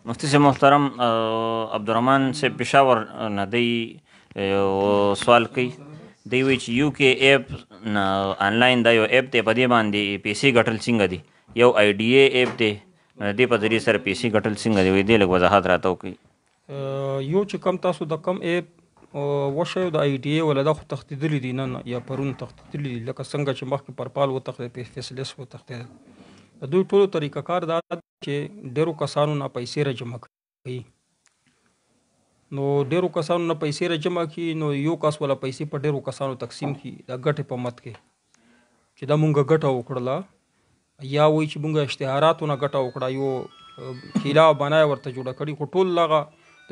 مفتی سے محترم عبدالرحمن سے پشاور نه دی سوال کوي. دی وایي چې یو کې ایپ نه آنلاین دا یو ایپ دی، په دې باندې پیسې ګټل څنګه دي؟ یو آی ډي اے ایپ دی، د دې په ذریعې سره پیسې ګټل څنګه دي؟ وایي دې لږ وضاحت راته وکړي. یو چې کم تاسو د کم ایپ وشی د آی ډي اے ولا دا خو تښتېدلي دي نن یا پرون تښتېدلي دي، لکه څنګه چې مخکې پرپال وتښتېد، فیسلیس وتښتېد. د دوی ټولو طریقه کار دا چې ډېرو کسانو نه پیسې را جمع کوي. نو ډېرو کسانو نه پیسې را جمع کړي، نو یو کس ولا پیسې په ډېرو کسانو تقسیم کړي د ګټې په مت کې چې دا مونږ ګټه وکړله، یا وایي چې مونږ اشتهاراتو نه ګټه وکړه، یو هیله بنای ورته جوړه کړي. خو ټول هغه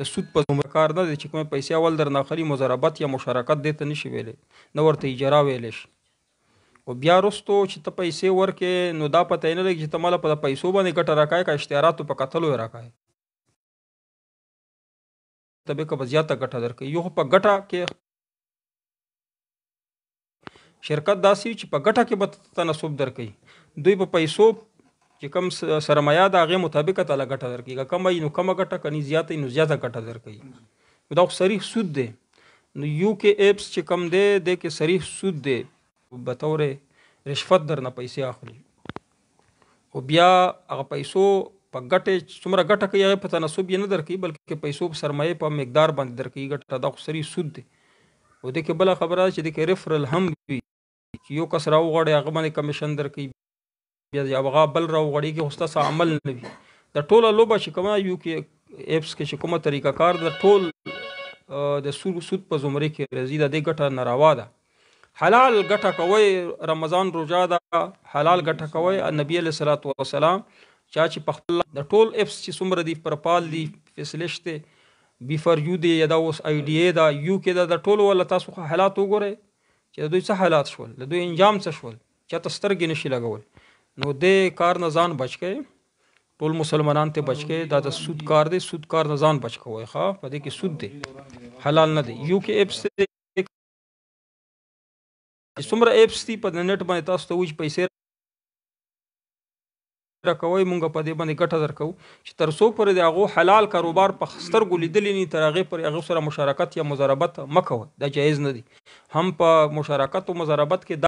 د سود په کار نه دی چې کومې پیسې اول در نه اخلي، مضاربت یا مشارکت دې ته نشي ویلی، نه ورته اجاره ویلی شي. خو بیا وروستو چې ته پیسې ورکې، نو دا پته یې نه لګي چې ته ماله په پیسو باندې ګټه راکوې که اشتهاراتو په کتلو یې راکوې، ته به که به زیاته ګټه درکوي. یو خو په ګټه کې شرکت داسې چې په ګټه کې به تناسب درکوي، دوی په پیسو چې کوم سرمایه د هغې مطابق تعالی ګټه درکوي، که کمه وي نو کمه ګټه، که زیاته وي نو زیاته ګټه درکوي. نو دا خو صریح سود دی. نو یو کې ایپس چې کوم دی دی کې صریح سود دی، بطور رشوت در نه پیسې اخلي. خو بیا هغه پیسو په ګټې څومره ګټه کوي هغې په تناسب یې نه درکوي، بلکې پیسو په سرمایې په مقدار باندې درکوي ګټه. دا خو صریح سود دی. او دې کې بله خبره ده چې دې کې ریفرل هم وي، چې یو کس راوغواړي هغه باندې کمیشن درکوي، بیا هغه بل راوغواړي کې خو ستاسو عمل نه وي. د ټوله لوبه چې کومه یو کې ایپس کې چې کومه طریقه کار د ټول د سود په زمرې کې راځي، د دې ګټه ناروا ده. حلال ګټه کوئ، رمضان روژه ده، حلال ګټه کوئ. نبی علیه الصلاۃ والسلام چا چې په خپل د ټول ایپس چې څومره دي، پرپال دي، فیسلیش دی، بی فار یو دی، یا دا اوس آی ډي اے ده، یو کې ده، د ټولو ولا تاسو خو حالات وګورئ چې د دوی څه حالات شول، د دوی انجام څه شول، چاته سترګې نشي لګول. نو دې کار نه ځان بچ کړئ، ټول مسلمانان ته بچ کړئ. دا د سود کار دی، سود کار نه ځان بچ کوئ. ښه، په دې کې سود دی، حلال نه دی. یو کې ایپس څومره ایپس دي په نت باندې تاسو ته وایي چې پیسې راکوئ، مونږ په دې باندې ګټه درکوو، چې تر څو پورې د هغو حلال کاروبار په سترګو لیدلی نه، تر هغې پورې هغو سره مشارکت یا مضاربت مه کوئ. دا جایز نه دی. هم په مشارکت او مضاربت کې